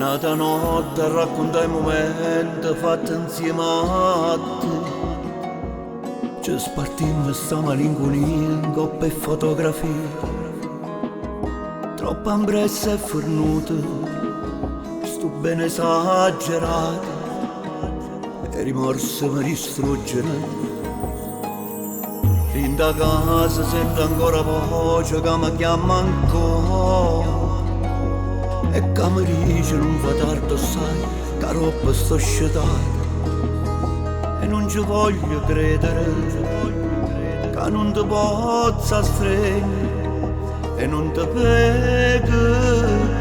Nata notte racconta i momenti fatti insieme a te. Ci spartimmo sta malinconia in coppe e fotografie. Troppa ambressa e fornuta, sto bene esagerato, e rimorso mi distruggono. In da casa sento ancora voce che mi chiama ancora e che mi dice non fa tardi sai, che roba sto sciatata. E non ci voglio credere che non ti possa stringere e non ti pego.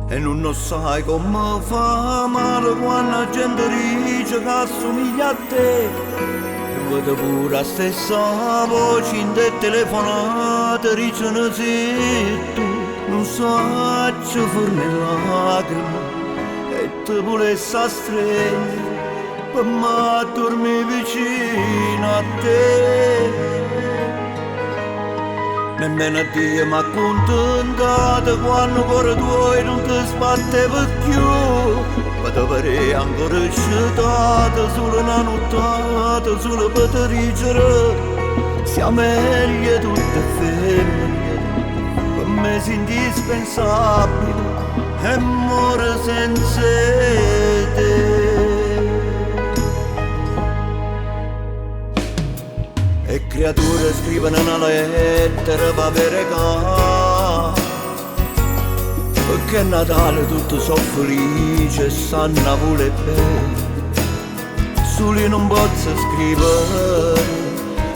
E non lo sai come fa male quando la gente dice che assomiglia a te. E vedo pure la stessa voce in te telefonate, dicono se tu non sai forne lacrime e ti volessi stringere per me dormi vicino a te. Nemmeno a Dio m'ha accontentato quando cuore tuo non ti sbatteva più. Ma ti pare ancora scettata solo una nottata, solo per te dicere siamo meglio tutte femmine. Per me sei indispensabile e muore senza te. E creature scrivono una lettera per verecare, perché a Natale tutti sono felici e sanno pure bene. Soli non posso scrivere,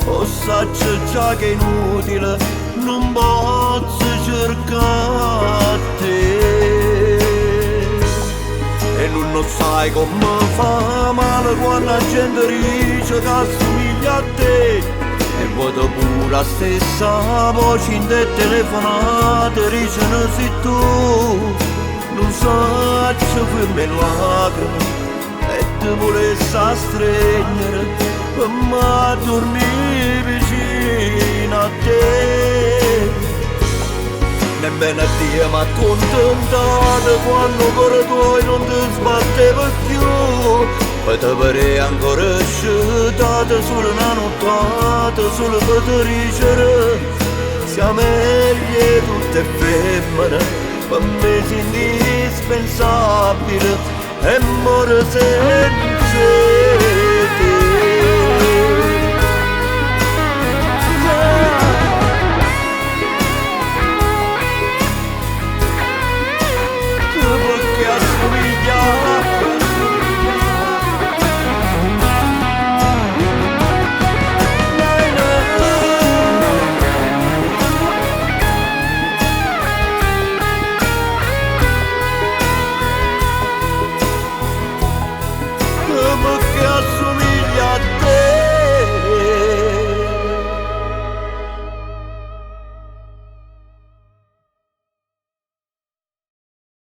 o saggio già che è inutile, non posso cercare te. E non lo sai come fa male quando la gente dice che assomiglia a te. E vedo pure la stessa voce in te telefonate, dicono se tu non sai fermi lacrime e ti volessi stringere per me dormire vicino a te. Nemmeno a Dio m'ha accontentato quando cuore tuoi non ti sbatteva più. E ti pare ancora scettata solo una nottata, solo per te dicere siamo meglio tutte femmine. Per me sei indispensabile e muore se